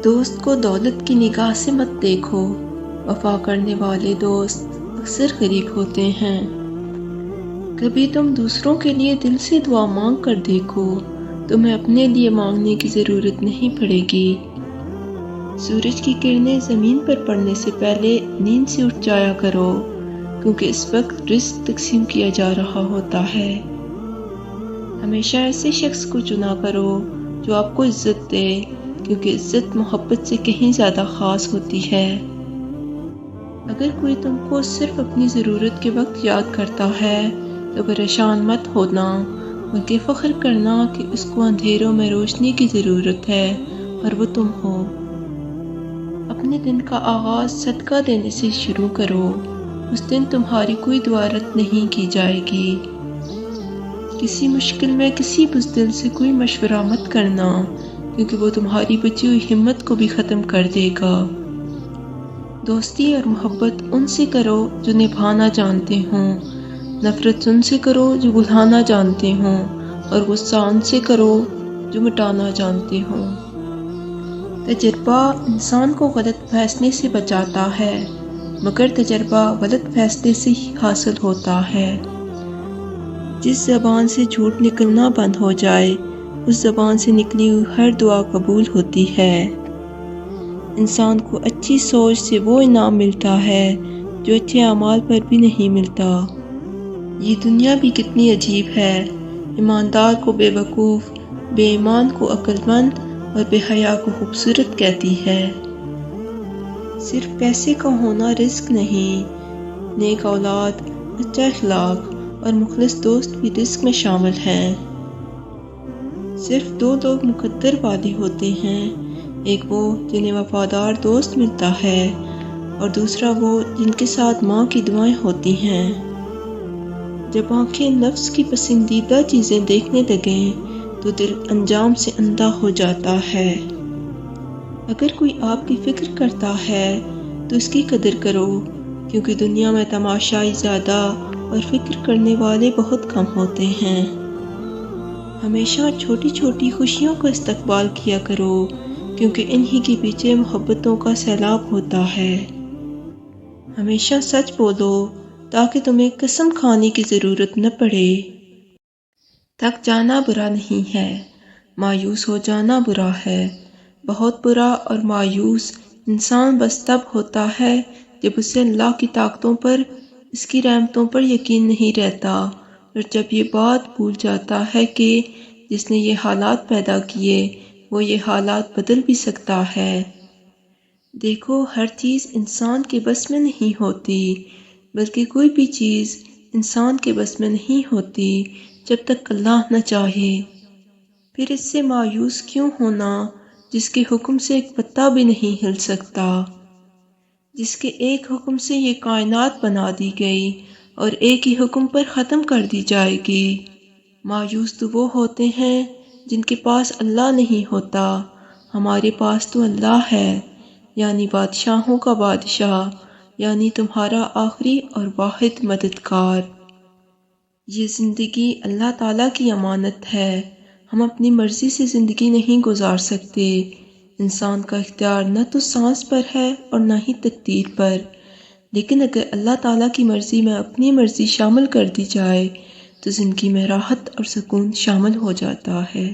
دوست کو دولت کی نگاہ سے مت دیکھو، وفا کرنے والے دوست اکثر غریب ہوتے ہیں۔ کبھی تم دوسروں کے لیے دل سے دعا مانگ کر دیکھو، تمہیں اپنے لیے مانگنے کی ضرورت نہیں پڑے گی۔ سورج کی کرنیں زمین پر پڑنے سے پہلے نیند سے اٹھ جایا کرو، کیونکہ اس وقت رزق تقسیم کیا جا رہا ہوتا ہے۔ ہمیشہ ایسے شخص کو چنا کرو جو آپ کو عزت دے، کیونکہ عزت محبت سے کہیں زیادہ خاص ہوتی ہے۔ اگر کوئی تم کو صرف اپنی ضرورت کے وقت یاد کرتا ہے تو پریشان مت ہونا، بلکہ فخر کرنا کہ اس کو اندھیروں میں روشنی کی ضرورت ہے اور وہ تم ہو۔ اپنے دن کا آغاز صدقہ دینے سے شروع کرو، اس دن تمہاری کوئی دعا رد نہیں کی جائے گی۔ کسی مشکل میں کسی بزدل سے کوئی مشورہ مت کرنا، کیونکہ وہ تمہاری بچی ہوئی ہمت کو بھی ختم کر دے گا۔ دوستی اور محبت ان سے کرو جو نبھانا جانتے ہوں، نفرت ان سے کرو جو بھلانا جانتے ہوں، اور غصہ ان سے کرو جو مٹانا جانتے ہوں۔ تجربہ انسان کو غلط فیصلے سے بچاتا ہے، مگر تجربہ غلط فیصلے سے ہی حاصل ہوتا ہے۔ جس زبان سے جھوٹ نکلنا بند ہو جائے، اس زبان سے نکلی ہوئی ہر دعا قبول ہوتی ہے۔ انسان کو اچھی سوچ سے وہ انعام ملتا ہے جو اچھے اعمال پر بھی نہیں ملتا۔ یہ دنیا بھی کتنی عجیب ہے، ایماندار کو بے وقوف، بے ایمان کو عقل مند اور بے حیا کو خوبصورت کہتی ہے۔ صرف پیسے کا ہونا رزق نہیں، نیک اولاد، اچھا اخلاق اور مخلص دوست بھی رزق میں شامل ہیں۔ صرف دو لوگ مقدر والے ہوتے ہیں، ایک وہ جنہیں وفادار دوست ملتا ہے، اور دوسرا وہ جن کے ساتھ ماں کی دعائیں ہوتی ہیں۔ جب آنکھیں نفس کی پسندیدہ چیزیں دیکھنے لگیں تو دل انجام سے اندھا ہو جاتا ہے۔ اگر کوئی آپ کی فکر کرتا ہے تو اس کی قدر کرو، کیونکہ دنیا میں تماشائی زیادہ اور فکر کرنے والے بہت کم ہوتے ہیں۔ ہمیشہ چھوٹی چھوٹی خوشیوں کا استقبال کیا کرو، کیونکہ انہی کے پیچھے محبتوں کا سیلاب ہوتا ہے۔ ہمیشہ سچ بولو تاکہ تمہیں قسم کھانے کی ضرورت نہ پڑے۔ تھک جانا برا نہیں ہے، مایوس ہو جانا برا ہے۔ بہت برا اور مایوس انسان بس تب ہوتا ہے جب اسے اللہ کی طاقتوں پر، اس کی رحمتوں پر یقین نہیں رہتا، اور جب یہ بات بھول جاتا ہے کہ جس نے یہ حالات پیدا کیے وہ یہ حالات بدل بھی سکتا ہے۔ دیکھو، ہر چیز انسان کے بس میں نہیں ہوتی، بلکہ کوئی بھی چیز انسان کے بس میں نہیں ہوتی جب تک اللہ نہ چاہے۔ پھر اس سے مایوس کیوں ہونا جس کے حکم سے ایک پتا بھی نہیں ہل سکتا، جس کے ایک حکم سے یہ کائنات بنا دی گئی اور ایک ہی حکم پر ختم کر دی جائے گی۔ مایوس تو وہ ہوتے ہیں جن کے پاس اللہ نہیں ہوتا، ہمارے پاس تو اللہ ہے، یعنی بادشاہوں کا بادشاہ، یعنی تمہارا آخری اور واحد مددگار۔ یہ زندگی اللہ تعالیٰ کی امانت ہے، ہم اپنی مرضی سے زندگی نہیں گزار سکتے۔ انسان کا اختیار نہ تو سانس پر ہے اور نہ ہی تقدیر پر، لیکن اگر اللہ تعالیٰ کی مرضی میں اپنی مرضی شامل کر دی جائے تو زندگی میں راحت اور سکون شامل ہو جاتا ہے۔